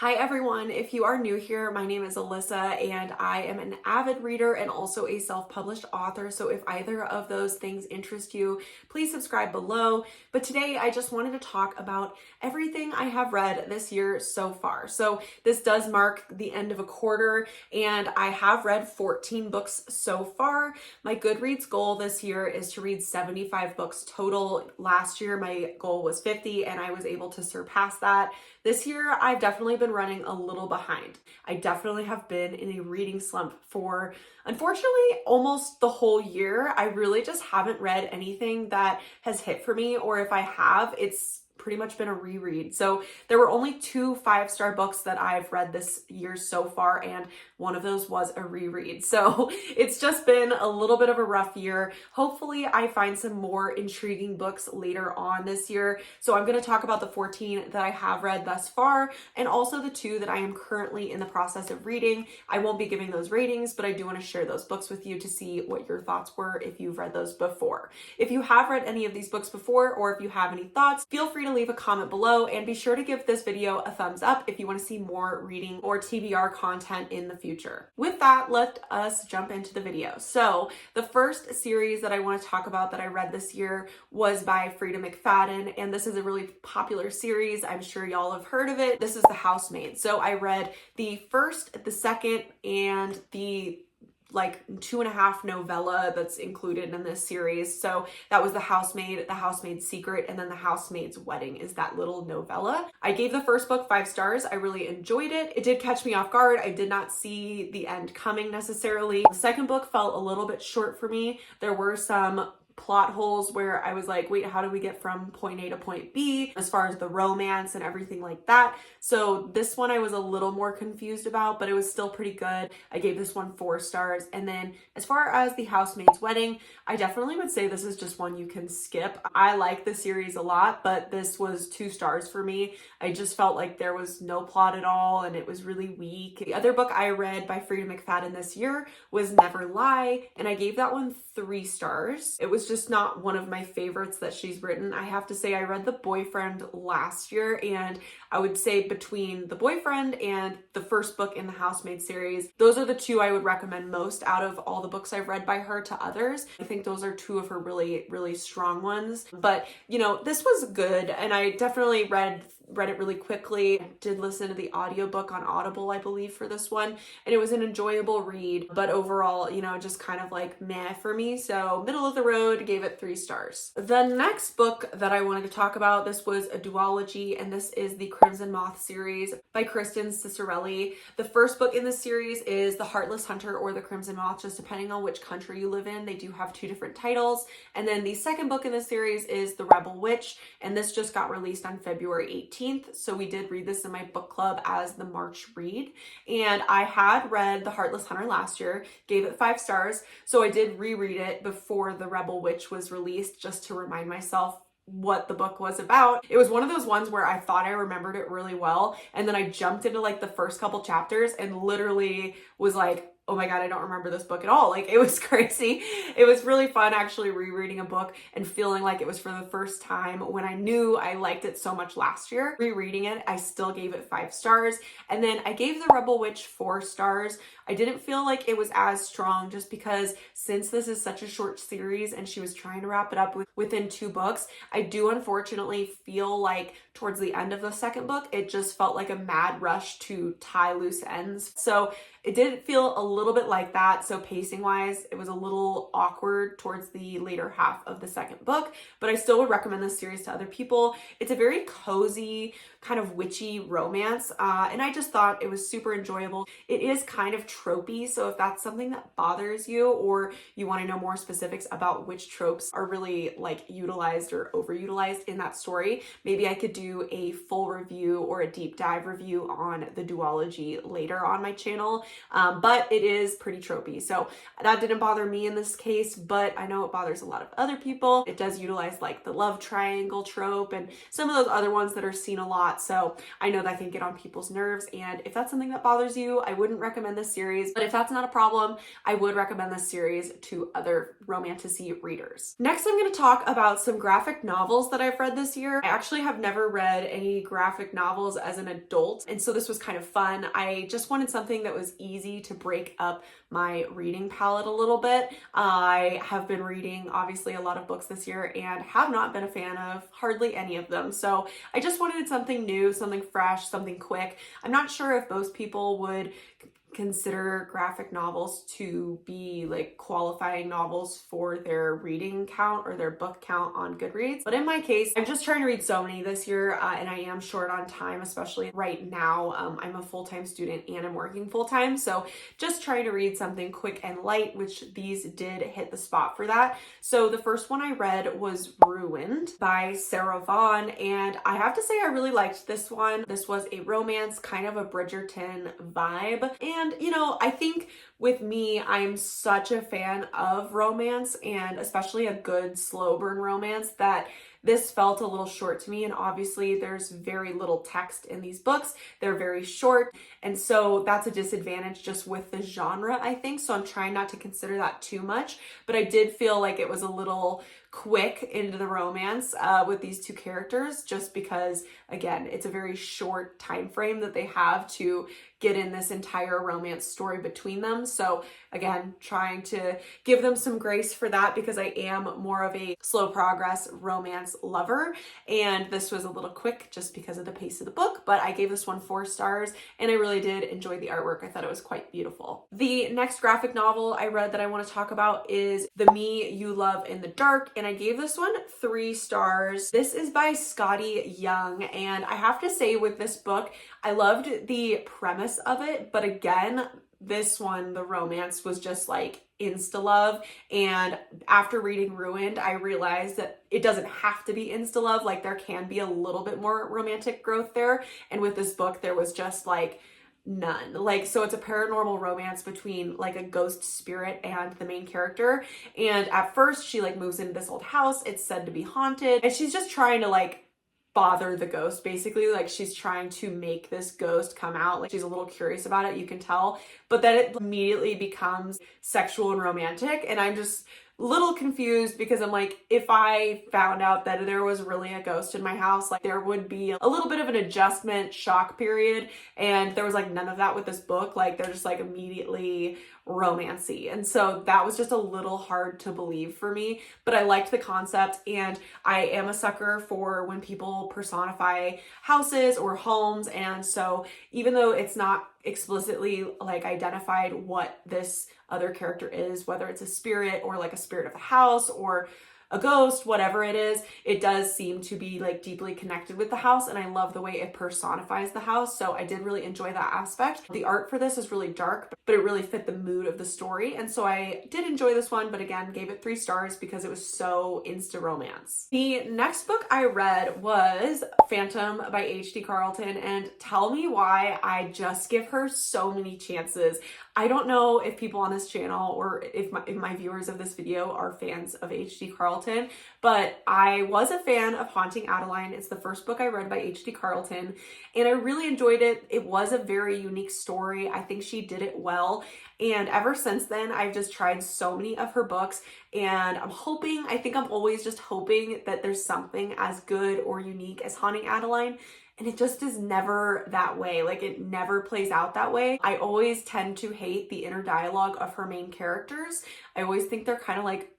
Hi everyone, if you are new here, my name is Alyssa and I am an avid reader and also a self-published author, so if either of those things interest you, please subscribe below. But today I just wanted to talk about everything I have read this year so far. So this does mark the end of a quarter and I have read 14 books so far. My Goodreads goal this year is to read 75 books total. Last year my goal was 50 and I was able to surpass that. This year, I've definitely been running a little behind. I definitely have been in a reading slump for, unfortunately, almost the whole year. I really just haven't read anything that has hit for me, or if I have, it's pretty much been a reread. So there were only 2 5-star books that I've read this year so far, and one of those was a reread. So it's just been a little bit of a rough year. Hopefully I find some more intriguing books later on this year. So I'm going to talk about the 14 that I have read thus far, and also the 2 that I am currently in the process of reading. I won't be giving those ratings, but I do want to share those books with you to see what your thoughts were if you've read those before. If you have read any of these books before, or if you have any thoughts, feel free to leave a comment below, and be sure to give this video a thumbs up if you want to see more reading or TBR content in the future. With that, let us jump into the video. So the first series that I want to talk about that I read this year was by Freida McFadden, and this is a really popular series. I'm sure y'all have heard of it. This is The Housemaid. So I read the first, the second, and the 2.5 novella that's included in this series. So that was The Housemaid, The Housemaid's Secret, and then The Housemaid's Wedding is that little novella. I gave the first book 5 stars. I really enjoyed it. It did catch me off guard. I did not see the end coming necessarily. The second book felt a little bit short for me. There were some plot holes where I was like, wait, how do we get from point A to point B as far as the romance and everything like that? So this one I was a little more confused about, but it was still pretty good. I gave this one 4 stars. And then as far as The Housemaid's Wedding, I definitely would say this is just one you can skip. I like the series a lot, but this was 2 stars for me. I just felt like there was no plot at all and it was really weak. The other book I read by Freida McFadden this year was Never Lie, and I gave that one 3 stars. It was just not one of my favorites that she's written. I have to say I read The Boyfriend last year, and I would say between The Boyfriend and the first book in the Housemaid series, those are the 2 I would recommend most out of all the books I've read by her to others. I think those are 2 of her really, really strong ones. But, you know, this was good, and I definitely read it really quickly. I did listen to the audiobook on Audible, I believe, for this one, and it was an enjoyable read, but overall, you know, just kind of like meh for me. So middle of the road, gave it 3 stars. The next book that I wanted to talk about, this was a duology, and this is the Crimson Moth series by Kristen Ciccarelli. The first book in this series is The Heartless Hunter or The Crimson Moth, just depending on which country you live in. They do have 2 different titles. And then the second book in this series is The Rebel Witch, and this just got released on February 18th. So we did read this in my book club as the March read. And I had read The Heartless Hunter last year, gave it 5 stars. So I did reread it before The Rebel Witch was released just to remind myself what the book was about. It was one of those ones where I thought I remembered it really well, and then I jumped into like the first couple chapters and literally was like, oh my God, I don't remember this book at all. Like, it was crazy. It was really fun actually rereading a book and feeling like it was for the first time when I knew I liked it so much last year. Rereading it, I still gave it 5 stars. And then I gave The Rebel Witch 4 stars. I didn't feel like it was as strong just because since this is such a short series and she was trying to wrap it up within 2 books, I do unfortunately feel like towards the end of the second book, it just felt like a mad rush to tie loose ends. So it did feel a little bit like that. So pacing wise, it was a little awkward towards the later half of the second book, but I still would recommend this series to other people. It's a very cozy, kind of witchy romance, and I just thought it was super enjoyable. It is kind of tropey, so if that's something that bothers you, or you want to know more specifics about which tropes are really like utilized or overutilized in that story, maybe I could do a full review or a deep dive review on the duology later on my channel. But it is pretty tropey, so that didn't bother me in this case, but I know it bothers a lot of other people. It does utilize like the love triangle trope and some of those other ones that are seen a lot lot. So I know that can get on people's nerves. And if that's something that bothers you, I wouldn't recommend this series. But if that's not a problem, I would recommend this series to other romantic-y readers. Next, I'm going to talk about some graphic novels that I've read this year. I actually have never read any graphic novels as an adult, and so this was kind of fun. I just wanted something that was easy to break up my reading palette a little bit. I have been reading obviously a lot of books this year and have not been a fan of hardly any of them. So I just wanted something new, something fresh, something quick. I'm not sure if most people would consider graphic novels to be like qualifying novels for their reading count or their book count on Goodreads. But in my case, I'm just trying to read so many this year and I am short on time, especially right now. I'm a full-time student and I'm working full-time. So just trying to read something quick and light, which these did hit the spot for that. So the first one I read was Ruined by Sarah Vaughn. And I have to say I really liked this one. This was a romance, kind of a Bridgerton vibe. And, you know, I think with me, I'm such a fan of romance and especially a good slow burn romance that this felt a little short to me. And obviously there's very little text in these books. They're very short. And so that's a disadvantage just with the genre, I think. So I'm trying not to consider that too much, but I did feel like it was a little quick into the romance with these two characters, just because, again, it's a very short time frame that they have to get in this entire romance story between them. So again, trying to give them some grace for that because I am more of a slow progress romance lover. And this was a little quick just because of the pace of the book, but I gave this one 4 stars and I really did enjoy the artwork. I thought it was quite beautiful. The next graphic novel I read that I want to talk about is The Me You Love in the Dark, and I gave this one 3 stars. This is by Skottie Young, and I have to say with this book, I loved the premise of it, but again, this one, the romance was just like insta love. And after reading Ruined, I realized that it doesn't have to be insta love. Like there can be a little bit more romantic growth there. And with this book, there was just like none. Like, so it's a paranormal romance between like a ghost spirit and the main character. And at first she like moves into this old house. It's said to be haunted and she's just trying to like bother the ghost, basically. Like she's trying to make this ghost come out. Like she's a little curious about it, you can tell, but then it immediately becomes sexual and romantic. And I'm just a little confused because I'm like, if I found out that there was really a ghost in my house, like there would be a little bit of an adjustment shock period. And there was like none of that with this book. Like they're just like immediately romancy. And so that was just a little hard to believe for me, but I liked the concept and I am a sucker for when people personify houses or homes. And so even though it's not explicitly like identified what this other character is, whether it's a spirit or like a spirit of the house or a ghost, whatever it is, it does seem to be like deeply connected with the house. And I love the way it personifies the house. So I did really enjoy that aspect. The art for this is really dark, but it really fit the mood of the story. And so I did enjoy this one, but again, gave it 3 stars because it was so insta romance. The next book I read was Phantom by H.D. Carlton, and tell me why I just give her so many chances. I don't know if people on this channel or if my viewers of this video are fans of H.D. Carlton, but I was a fan of Haunting Adeline. It's the first book I read by H.D. Carlton, and I really enjoyed it. It was a very unique story. I think she did it well, and ever since then, I've just tried so many of her books, and I think I'm always just hoping that there's something as good or unique as Haunting Adeline. And it just is never that way. Like it never plays out that way. I always tend to hate the inner dialogue of her main characters. I always think they're kind of like,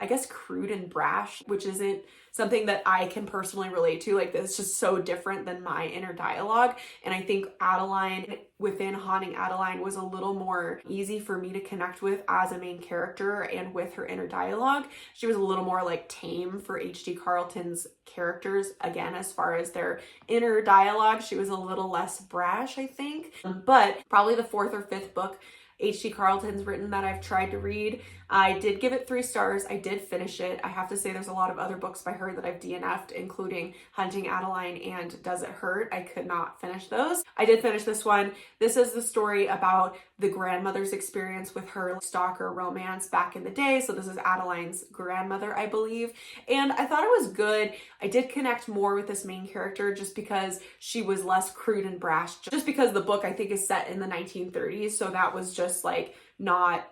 I guess, crude and brash, which isn't something that I can personally relate to. Like it's just so different than my inner dialogue. And I think Adeline within Haunting Adeline was a little more easy for me to connect with as a main character and with her inner dialogue. She was a little more like tame for H.D. Carlton's characters. Again, as far as their inner dialogue, she was a little less brash, I think. But probably the 4th or 5th book H.D. Carlton's written that I've tried to read. I did give it 3 stars. I did finish it. I have to say there's a lot of other books by her that I've DNF'd, including Hunting Adeline and Does It Hurt? I could not finish those. I did finish this one. This is the story about the grandmother's experience with her stalker romance back in the day. So this is Adeline's grandmother, I believe. And I thought it was good. I did connect more with this main character just because she was less crude and brash. Just because the book, I think, is set in the 1930s. So that was just like not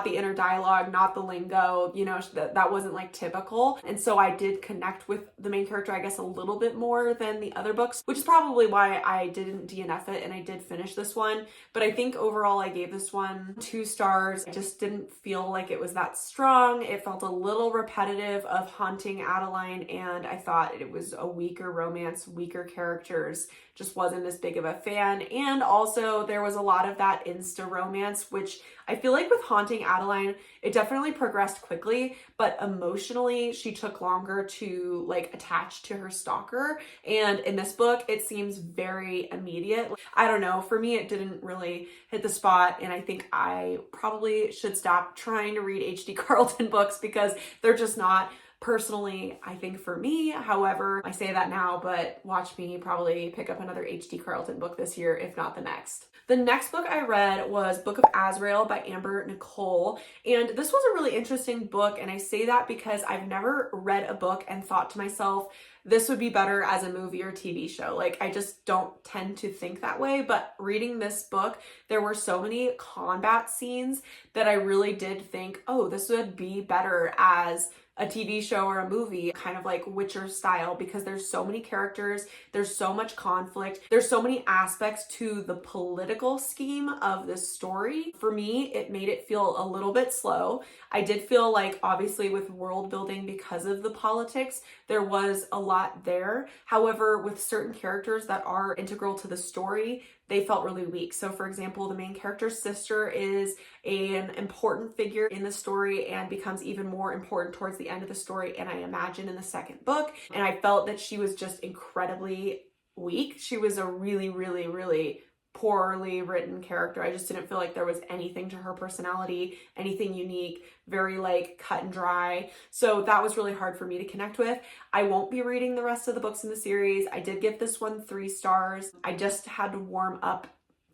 the inner dialogue, not the lingo, you know, that wasn't like typical. And so I did connect with the main character, I guess, a little bit more than the other books, which is probably why I didn't DNF it and I did finish this one. But I think overall I gave this one 2 stars. I just didn't feel like it was that strong. It felt a little repetitive of Haunting Adeline, and I thought it was a weaker romance, weaker characters. Just wasn't as big of a fan. And also there was a lot of that insta romance, which I feel like with Haunting Adeline, it definitely progressed quickly, but emotionally she took longer to like attach to her stalker. And in this book, it seems very immediate. I don't know, for me, it didn't really hit the spot. And I think I probably should stop trying to read H.D. Carlton books because they're just not personally, I think, for me. However, I say that now, but watch me probably pick up another H.D. Carlton book this year, if not the next. The next book I read was Book of Azrael by Nicole. And this was a really interesting book. And I say that because I've never read a book and thought to myself, this would be better as a movie or TV show. Like, I just don't tend to think that way. But reading this book, there were so many combat scenes that I really did think, oh, this would be better as a TV show or a movie, kind of like Witcher style, because there's so many characters, there's so much conflict, there's so many aspects to the political scheme of this story. For me, it made it feel a little bit slow. I did feel like, obviously, with world building because of the politics, there was a lot there. However, with certain characters that are integral to the story, they felt really weak. So for example, the main character's sister is an important figure in the story and becomes even more important towards the end of the story, and I imagine in the second book. And I felt that she was just incredibly weak. She was a really, really, really poorly written character. I just didn't feel like there was anything to her personality, anything unique, very like cut and dry. So that was really hard for me to connect with. I won't be reading the rest of the books in the series. I did give this one 3 stars. I just had to warm up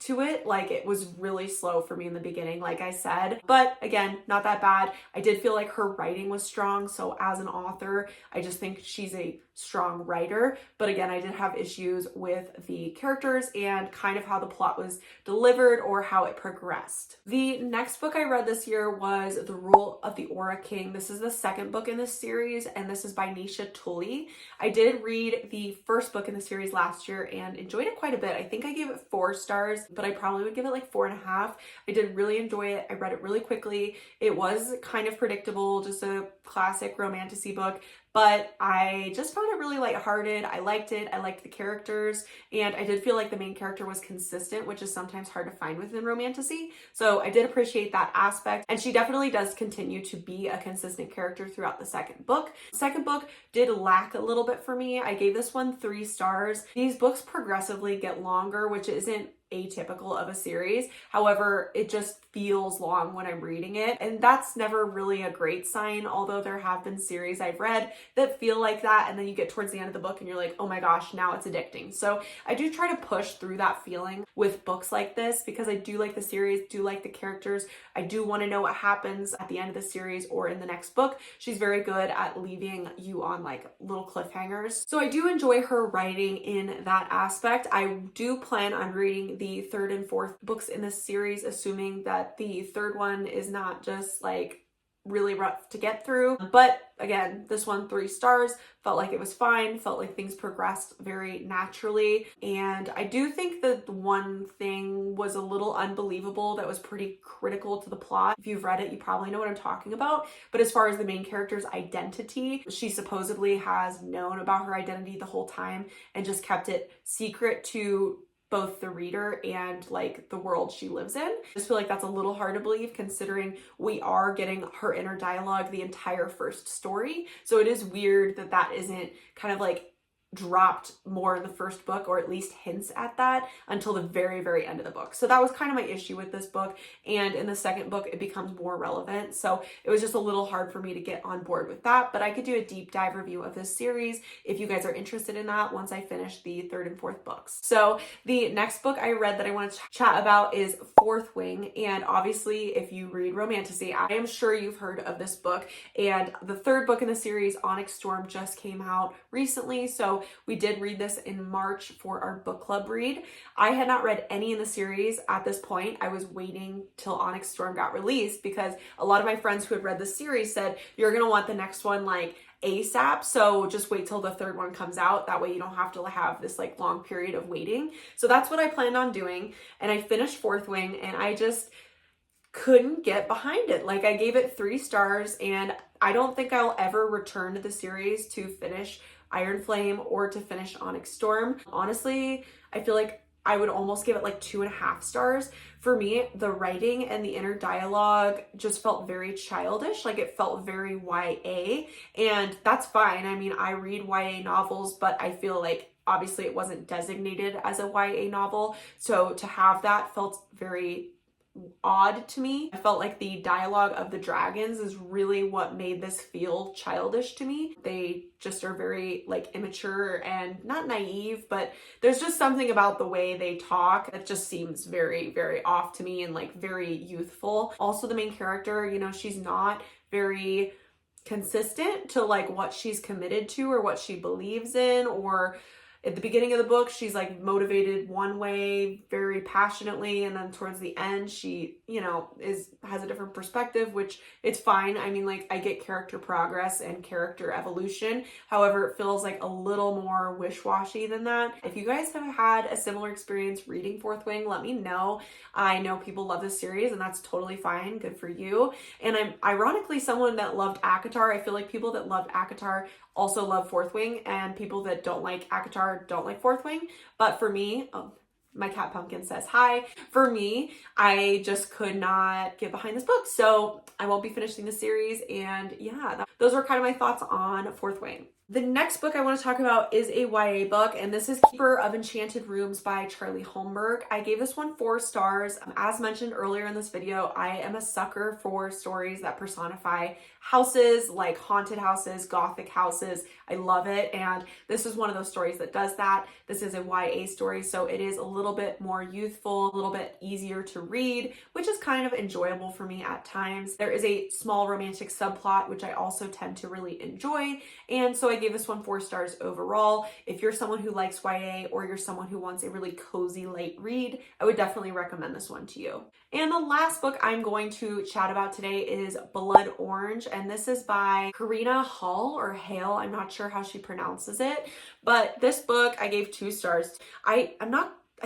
to it. Like, it was really slow for me in the beginning, like I said, but again, not that bad. I did feel like her writing was strong. So as an author, I just think she's a strong writer. But again, I did have issues with the characters and kind of how the plot was delivered or how it progressed. The next book I read this year was The Rule of the Aura King. This is the second book in this series, and this is by Nisha Tuli. I did read the first book in the series last year and enjoyed it quite a bit. I think I gave it 4 stars, but I probably would give it like 4.5. I did really enjoy it. I read it really quickly. It was kind of predictable, just a classic romantasy book, but I just found it really lighthearted. I liked it. I liked the characters, and I did feel like the main character was consistent, which is sometimes hard to find within romantasy. So I did appreciate that aspect, and she definitely does continue to be a consistent character throughout the second book. The second book did lack a little bit for me. I gave this one 3 stars. These books progressively get longer, which isn't atypical of a series. However, it just feels long when I'm reading it, and that's never really a great sign, although there have been series I've read that feel like that, and then you get towards the end of the book and you're like, oh my gosh, now it's addicting. So I do try to push through that feeling with books like this because I do like the series, do like the characters. I do want to know what happens at the end of the series or in the next book. She's very good at leaving you on like little cliffhangers. So I do enjoy her writing in that aspect. I do plan on reading the 3rd and 4th books in this series, assuming that the 3rd one is not just like really rough to get through. But again, this one 3 stars, felt like it was fine, felt like things progressed very naturally. And I do think that one thing was a little unbelievable that was pretty critical to the plot. If you've read it, you probably know what I'm talking about. But as far as the main character's identity, she supposedly has known about her identity the whole time and just kept it secret to both the reader and like the world she lives in. I just feel like that's a little hard to believe considering we are getting her inner dialogue the entire first story. So it is weird that that isn't kind of like dropped more in the first book, or at least hints at that, until the very, very end of the book. So that was kind of my issue with this book. And in the second book, it becomes more relevant. So it was just a little hard for me to get on board with that. But I could do a deep dive review of this series if you guys are interested in that once I finish the third and fourth books. So the next book I read that I want to chat about is Fourth Wing. And obviously, if you read romantasy, I am sure you've heard of this book. And the third book in the series, Onyx Storm, just came out recently. So we did read this in March for our book club read. I had not read any in the series at this point. I was waiting till Onyx Storm got released because a lot of my friends who had read the series said, you're going to want the next one like ASAP, so just wait till the third one comes out. That way you don't have to have this like long period of waiting. So that's what I planned on doing. And I finished Fourth Wing and I just couldn't get behind it. Like, I gave it 3 stars, and I don't think I'll ever return to the series to finish Iron Flame or to finish Onyx Storm. Honestly, I feel like I would almost give it like 2.5 stars. For me, the writing and the inner dialogue just felt very childish. Like, it felt very YA, and that's fine. I mean, I read YA novels, but I feel like obviously it wasn't designated as a YA novel. So to have that felt very odd to me. I felt like the dialogue of the dragons is really what made this feel childish to me. They just are very like immature and not naive, but there's just something about the way they talk that just seems very, very off to me and like very youthful. Also, the main character, you know, she's not very consistent to like what she's committed to or what she believes in, or at the beginning of the book, she's like motivated one way very passionately, and then towards the end, she, you know, has a different perspective, which it's fine. I mean, like, I get character progress and character evolution. However, it feels like a little more wish-washy than that. If you guys have had a similar experience reading Fourth Wing, let me know. I know people love this series, and that's totally fine. Good for you. And I'm ironically someone that loved ACOTAR. I feel like people that loved ACOTAR also love Fourth Wing, and people that don't like ACOTAR don't like Fourth Wing. But for me, my cat Pumpkin says hi. For me, I just could not get behind this book, so I won't be finishing the series. And yeah, those are kind of my thoughts on Fourth Wing. The next book I want to talk about is a YA book, and this is Keeper of Enchanted Rooms by Charlie Holmberg. I gave this one 4 stars. As mentioned earlier in this video, I am a sucker for stories that personify houses, like haunted houses, gothic houses. I love it, and this is one of those stories that does that. This is a YA story, so it is a little bit more youthful, a little bit easier to read, which is kind of enjoyable for me at times. There is a small romantic subplot, which I also tend to really enjoy, and so I gave this one 4 stars overall. If you're someone who likes YA, or you're someone who wants a really cozy light read, I would definitely recommend this one to you. And the last book I'm going to chat about today is Blood Orange, and this is by Karina Hall or Hale. I'm not sure how she pronounces it, but this book I gave 2 stars. I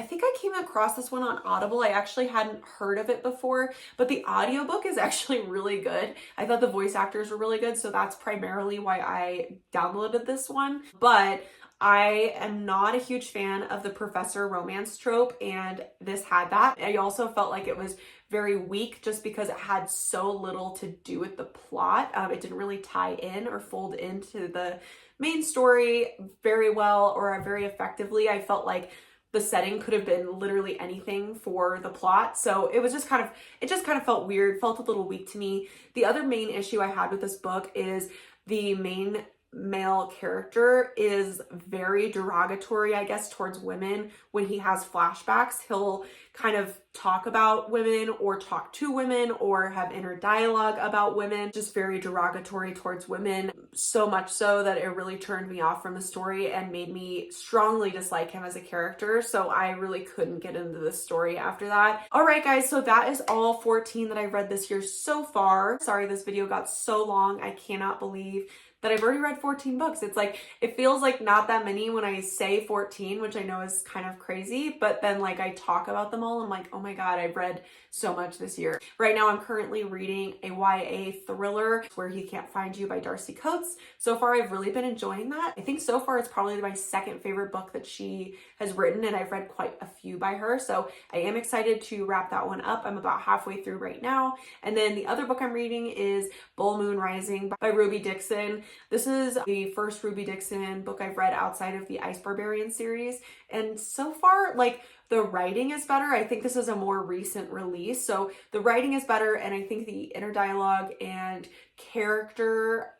think I came across this one on Audible. I actually hadn't heard of it before, but the audiobook is actually really good. I thought the voice actors were really good, so that's primarily why I downloaded this one. But I am not a huge fan of the professor romance trope, and this had that. I also felt like it was very weak just because it had so little to do with the plot. It didn't really tie in or fold into the main story very well or very effectively. I felt like the setting could have been literally anything for the plot. So it was just kind of felt weird, felt a little weak to me. The other main issue I had with this book is the main male character is very derogatory, I guess, towards women. When he has flashbacks, he'll kind of talk about women or talk to women or have inner dialogue about women, just very derogatory towards women, so much so that it really turned me off from the story and made me strongly dislike him as a character. So I really couldn't get into the story after that. All right, guys, so that is all 14 that I've read this year so far. Sorry, this video got so long. I cannot believe that I've already read 14 books. It's like, it feels like not that many when I say 14, which I know is kind of crazy, but then like I talk about them all, I'm like, oh my God, I've read so much this year. Right now I'm currently reading a YA thriller, Where He Can't Find You by Darcy Coates. So far I've really been enjoying that. I think so far it's probably my second favorite book that she has written, and I've read quite a few by her. So I am excited to wrap that one up. I'm about halfway through right now. And then the other book I'm reading is Bull Moon Rising by Ruby Dixon. This is the first Ruby Dixon book I've read outside of the Ice Barbarian series, and so far, like, the writing is better. I think this is a more recent release, so the writing is better, and I think the inner dialogue and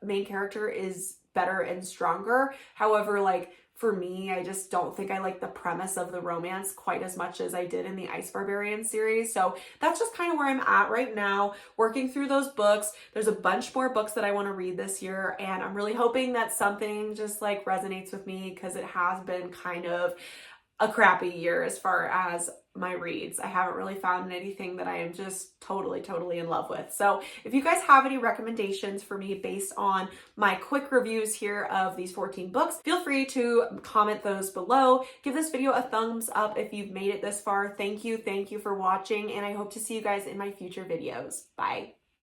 main character is better and stronger. However, like, for me, I just don't think I like the premise of the romance quite as much as I did in the Ice Barbarian series. So that's just kind of where I'm at right now, working through those books. There's a bunch more books that I want to read this year, and I'm really hoping that something just like resonates with me, because it has been kind of a crappy year as far as my reads. I haven't really found anything that I am just totally in love with. So if you guys have any recommendations for me based on my quick reviews here of these 14 books, feel free to comment those below. Give this video a thumbs up if you've made it this far. Thank you for watching, and I hope to see you guys in my future videos. Bye.